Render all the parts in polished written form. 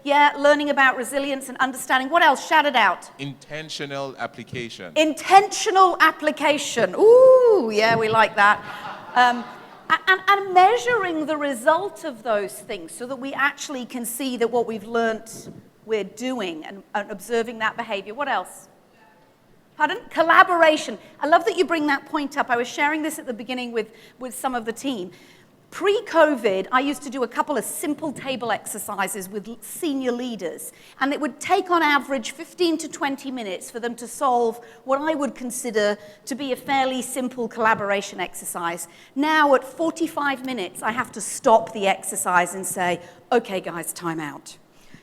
Yeah, learning about resilience and understanding. What else? Shout it out. Intentional application. Intentional application. Ooh, yeah, we like that. And measuring the result of those things so that we actually can see that what we've learnt we're doing and observing that behavior. What else? Pardon? Collaboration. I love that you bring that point up. I was sharing this at the beginning with some of the team. Pre-COVID, I used to do a couple of simple table exercises with senior leaders, and it would take on average 15 to 20 minutes for them to solve what I would consider to be a fairly simple collaboration exercise. Now at 45 minutes, I have to stop the exercise and say, okay guys, time out.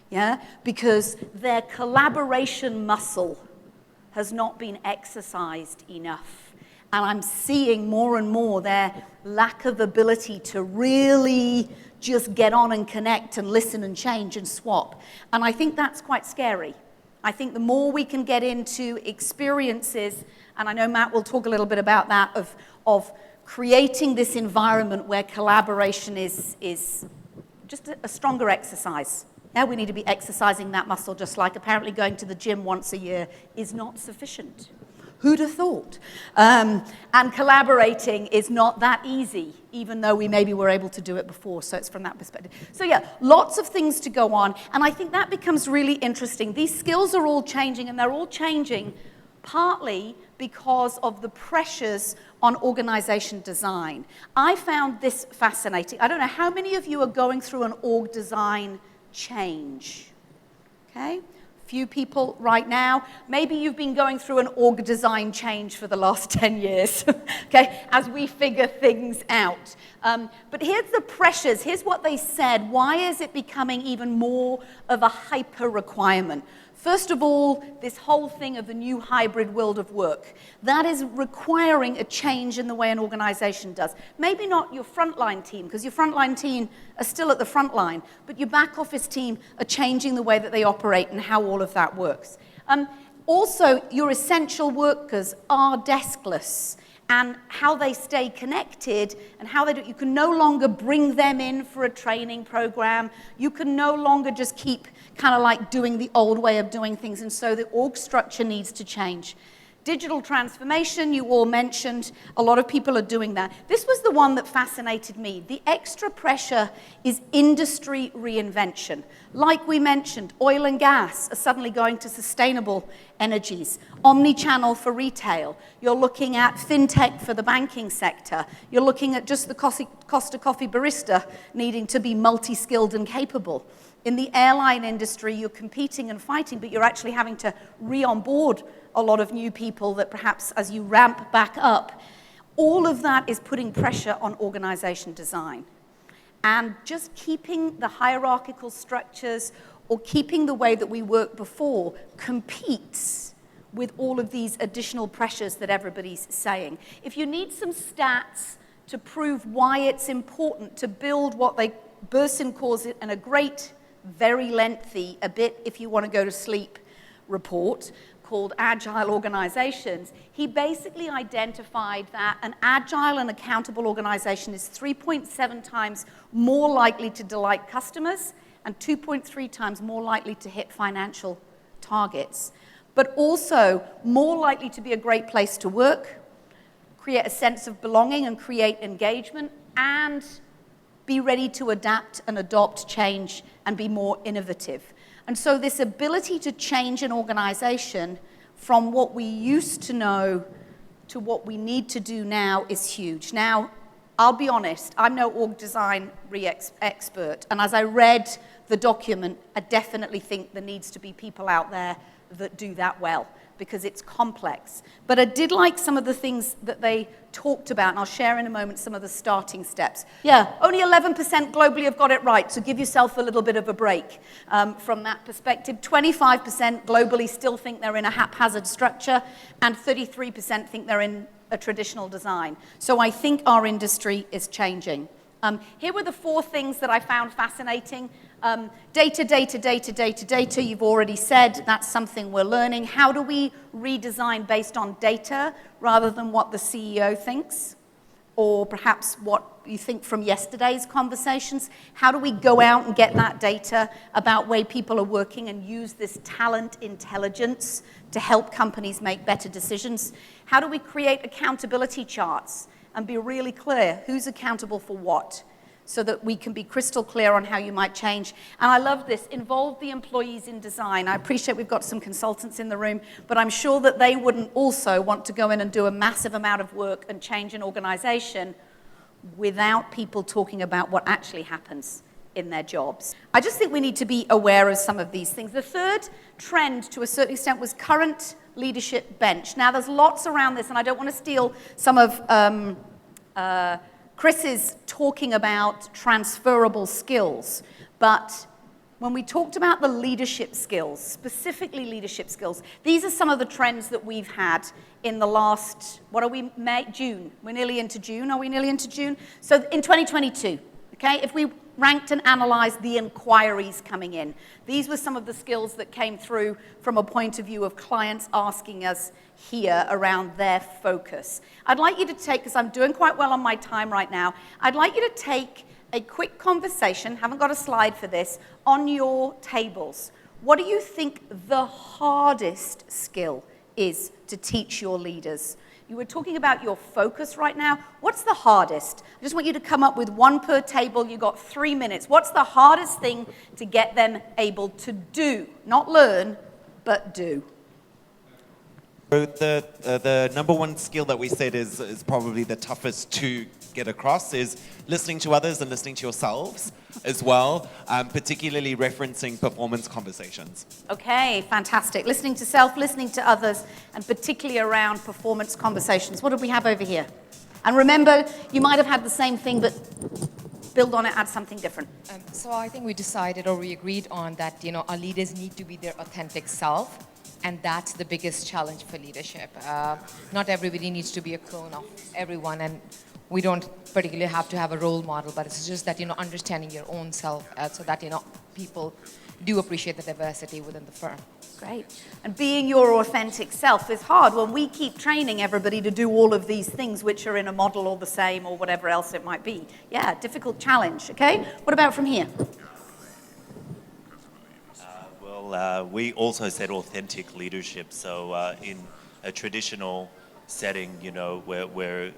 Yeah? Because their collaboration muscle has not been exercised enough. And I'm seeing more and more their lack of ability to really just get on and connect and listen and change and swap. And I think that's quite scary. I think the more we can get into experiences, and I know Matt will talk a little bit about that, of creating this environment where collaboration is just a stronger exercise. Now we need to be exercising that muscle, just like apparently going to the gym once a year is not sufficient. Who'd have thought? And collaborating is not that easy, even though we maybe were able to do it before. So it's from that perspective. So yeah, lots of things to go on. And I think that becomes really interesting. These skills are all changing, and they're all changing partly because of the pressures on organization design. I found this fascinating. I don't know how many of you are going through an org design change. Okay? Few people right now. Maybe you've been going through an org design change for the last 10 years, okay, as we figure things out. But here's the pressures. Here's what they said. Why is it becoming even more of a hyper requirement? First of all, this whole thing of the new hybrid world of work. That is requiring a change in the way an organization does. Maybe not your frontline team, because your frontline team are still at the front line, but your back office team are changing the way that they operate and how all of that works. Also, your essential workers are deskless, and how they stay connected and how they do. You can no longer bring them in for a training program. You can no longer just keep kind of like doing the old way of doing things, and so the org structure needs to change. Digital transformation, you all mentioned, a lot of people are doing that. This was the one that fascinated me. The extra pressure is industry reinvention. Like we mentioned, oil and gas are suddenly going to sustainable energies. Omni-channel for retail. You're looking at fintech for the banking sector. You're looking at just the Costa Coffee barista needing to be multi-skilled and capable. In the airline industry, you're competing and fighting, but you're actually having to re-onboard a lot of new people that perhaps as you ramp back up, all of that is putting pressure on organization design. And just keeping the hierarchical structures or keeping the way that we worked before competes with all of these additional pressures that everybody's saying. If you need some stats to prove why it's important to build what Burson calls it, and a great, very lengthy, a bit if you want to go to sleep report, called Agile Organizations, he basically identified that an agile and accountable organization is 3.7 times more likely to delight customers and 2.3 times more likely to hit financial targets, but also more likely to be a great place to work, create a sense of belonging and create engagement, and be ready to adapt and adopt change and be more innovative. And so this ability to change an organization from what we used to know to what we need to do now is huge. Now, I'll be honest, I'm no org design expert, and as I read the document, I definitely think there needs to be people out there that do that well, because it's complex. But I did like some of the things that they talked about, and I'll share in a moment some of the starting steps. Yeah, only 11% globally have got it right, so give yourself a little bit of a break from that perspective. 25% globally still think they're in a haphazard structure, and 33% think they're in a traditional design. So I think our industry is changing. Here were the 4 things that I found fascinating. Data, you've already said, that's something we're learning. How do we redesign based on data rather than what the CEO thinks? or perhaps what you think from yesterday's conversations? How do we go out and get that data about where people are working and use this talent intelligence to help companies make better decisions? How do we create accountability charts and be really clear who's accountable for what, so that we can be crystal clear on how you might change? And I love this, involve the employees in design. I appreciate we've got some consultants in the room, but I'm sure that they wouldn't also want to go in and do a massive amount of work and change an organization without people talking about what actually happens in their jobs. I just think we need to be aware of some of these things. The third trend, to a certain extent, was current leadership bench. Now, there's lots around this, and I don't want to steal some of Chris's talking about transferable skills, but when we talked about the leadership skills, specifically leadership skills, these are some of the trends that we've had in the last, what are we, May, June? We're nearly into June, are we nearly into June? So in 2022, okay, if we ranked and analyzed the inquiries coming in, these were some of the skills that came through from a point of view of clients asking us here around their focus. I'd like you to take, because I'm doing quite well on my time right now, I'd like you to take a quick conversation, haven't got a slide for this, on your tables. What do you think the hardest skill is to teach your leaders? You were talking about your focus right now. What's the hardest? I just want you to come up with one per table. You've got 3 minutes. What's the hardest thing to get them able to do? Not learn, but do. So the number one skill that we said is probably the toughest to get across is listening to others and listening to yourselves as well, particularly referencing performance conversations. Okay, fantastic. Listening to self, listening to others, and particularly around performance conversations. What do we have over here? And remember, you might have had the same thing, but build on it, add something different. So I think we decided, or we agreed on that, our leaders need to be their authentic self. And that's the biggest challenge for leadership. Not everybody needs to be a clone of everyone, and we don't particularly have to have a role model, but it's just that, understanding your own self so that, people do appreciate the diversity within the firm. Great. And being your authentic self is hard when we keep training everybody to do all of these things which are in a model or the same or whatever else it might be. Yeah, difficult challenge, okay? What about from here? We also said authentic leadership. So in a traditional setting, we're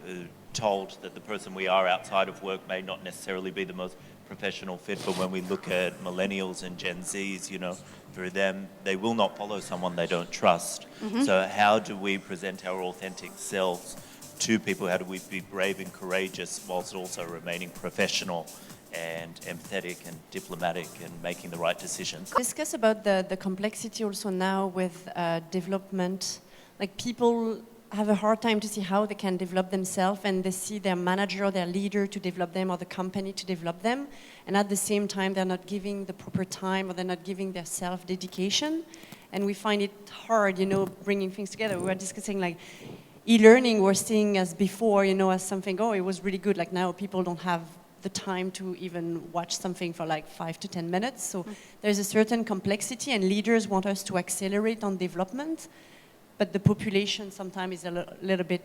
told that the person we are outside of work may not necessarily be the most professional fit, but when we look at millennials and Gen Zs, through them, they will not follow someone they don't trust. Mm-hmm. So how do we present our authentic selves to people? How do we be brave and courageous whilst also remaining professional and empathetic and diplomatic and making the right decisions? Discuss about the complexity also now with development. Like, people have a hard time to see how they can develop themselves, and they see their manager or their leader to develop them or the company to develop them, and at the same time they're not giving the proper time or they're not giving their self-dedication, and we find it hard, bringing things together. We were discussing like e-learning, we're seeing as before, as something, it was really good. Like, now people don't have the time to even watch something for like 5 to 10 minutes. So there's a certain complexity, and leaders want us to accelerate on development, but the population sometimes is a little bit...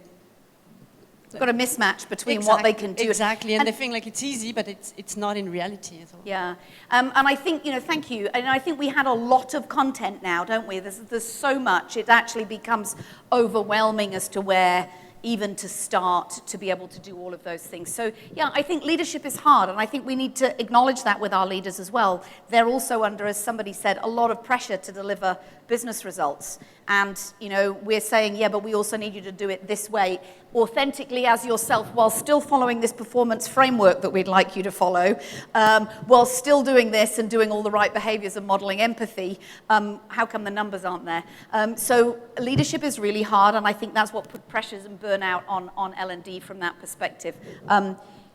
It's got a mismatch between what they can do. Exactly, and they think like it's easy, but it's not in reality at all. Yeah, and I think, thank you. And I think we had a lot of content now, don't we? There's so much, it actually becomes overwhelming as to where even to start to be able to do all of those things. So yeah, I think leadership is hard, and I think we need to acknowledge that with our leaders as well. They're also under, as somebody said, a lot of pressure to deliver business results. And we're saying, yeah, but we also need you to do it this way, authentically as yourself, while still following this performance framework that we'd like you to follow, while still doing this and doing all the right behaviors and modeling empathy. How come the numbers aren't there? So leadership is really hard, and I think that's what put pressures and burnout on L&D from that perspective.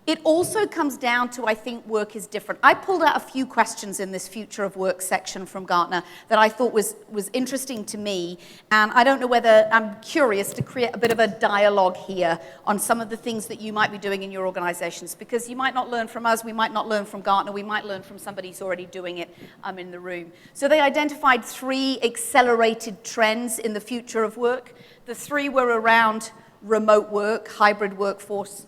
It also comes down to, I think, work is different. I pulled out a few questions in this future of work section from Gartner that I thought was interesting to me, and I don't know whether, I'm curious to create a bit of a dialogue here on some of the things that you might be doing in your organizations, because you might not learn from us, we might not learn from Gartner, we might learn from somebody who's already doing it in the room. So they identified 3 accelerated trends in the future of work. The 3 were around remote work, hybrid workforce,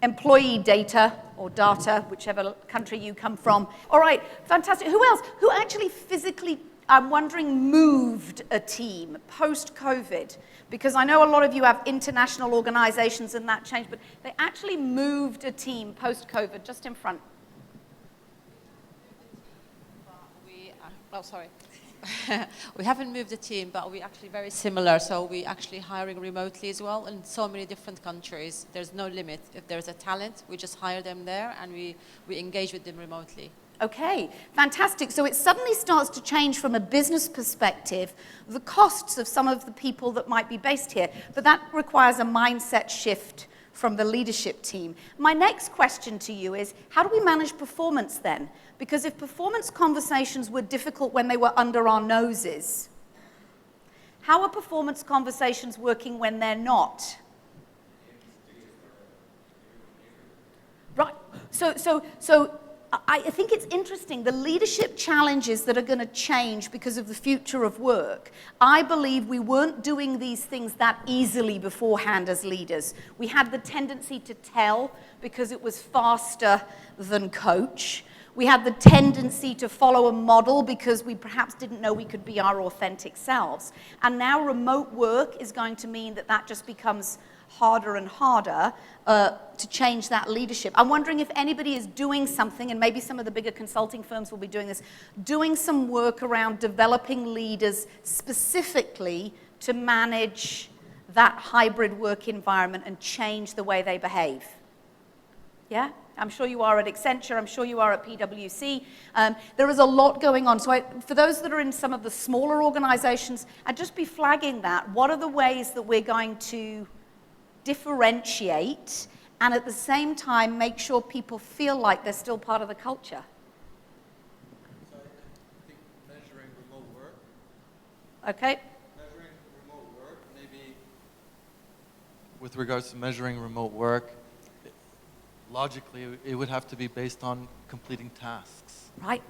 employee data or data, whichever country you come from. All right, fantastic. Who else? Who actually physically, I'm wondering, moved a team post-COVID? Because I know a lot of you have international organizations and that changed, but they actually moved a team post-COVID, just in front. We haven't moved the team, but we're actually very similar. So we're actually hiring remotely as well in so many different countries. There's no limit. If there's a talent, we just hire them there and we engage with them remotely. Okay, fantastic. So it suddenly starts to change from a business perspective, the costs of some of the people that might be based here. But that requires a mindset shift from the leadership team. My next question to you is, how do we manage performance then? Because if performance conversations were difficult when they were under our noses, how are performance conversations working when they're not? Right. So I think it's interesting, the leadership challenges that are going to change because of the future of work. I believe we weren't doing these things that easily beforehand as leaders. We had the tendency to tell because it was faster than coach. We had the tendency to follow a model because we perhaps didn't know we could be our authentic selves. And now remote work is going to mean that that just becomes harder and harder to change that leadership. I'm wondering if anybody is doing something, and maybe some of the bigger consulting firms will be doing this, doing some work around developing leaders specifically to manage that hybrid work environment and change the way they behave. Yeah? I'm sure you are at Accenture, I'm sure you are at PwC. There is a lot going on. So for those that are in some of the smaller organizations, I'd just be flagging that. What are the ways that we're going to differentiate and at the same time make sure people feel like they're still part of the culture? So I think measuring remote work. Okay. Measuring remote work, maybe with regards to measuring remote work, logically it would have to be based on completing tasks. Right.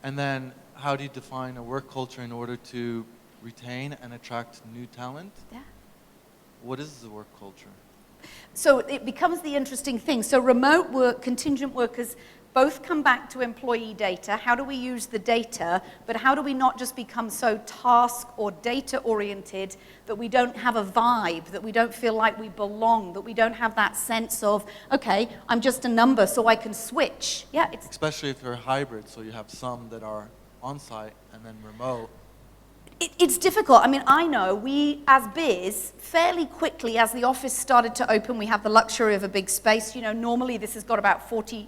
And then how do you define a work culture in order to retain and attract new talent? Yeah. What is the work culture? So it becomes the interesting thing. So remote work, contingent workers, both come back to employee data. How do we use the data? But how do we not just become so task or data oriented that we don't have a vibe, that we don't feel like we belong, that we don't have that sense of, okay, I'm just a number so I can switch. Yeah, it's Especially if you're hybrid, so you have some that are on-site and then remote. It's difficult. I mean, I know we, as Biz, fairly quickly, as the office started to open, we have the luxury of a big space. You know, normally this has got about 40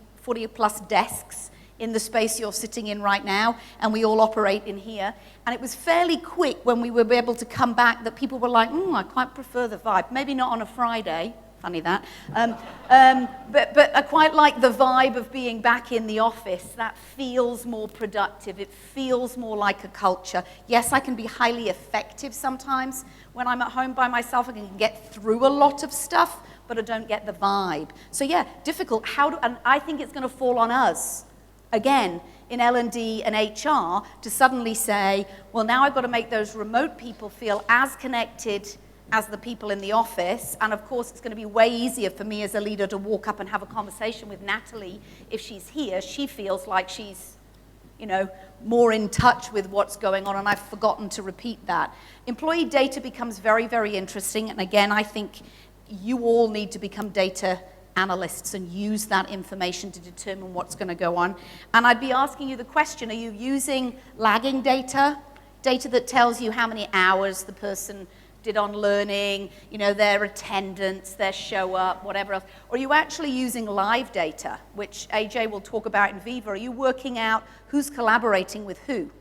plus desks in the space you're sitting in right now, and we all operate in here. And it was fairly quick when we were able to come back that people were like, I quite prefer the vibe. Maybe not on a Friday. Funny that. But I quite like the vibe of being back in the office. That feels more productive. It feels more like a culture. Yes, I can be highly effective sometimes. When I'm at home by myself, I can get through a lot of stuff, but I don't get the vibe. So yeah, difficult. And I think it's going to fall on us, again, in L&D and HR, to suddenly say, well, now I've got to make those remote people feel as connected as the people in the office. And of course, it's going to be way easier for me as a leader to walk up and have a conversation with Natalie. If she's here, she feels like she's, more in touch with what's going on, and I've forgotten to repeat that. Employee data becomes very, very interesting, and again, I think you all need to become data analysts and use that information to determine what's going to go on. And I'd be asking you the question, are you using lagging data that tells you how many hours the person did on learning, their attendance, their show up, whatever else? Or are you actually using live data, which AJ will talk about in Viva? Are you working out who's collaborating with who?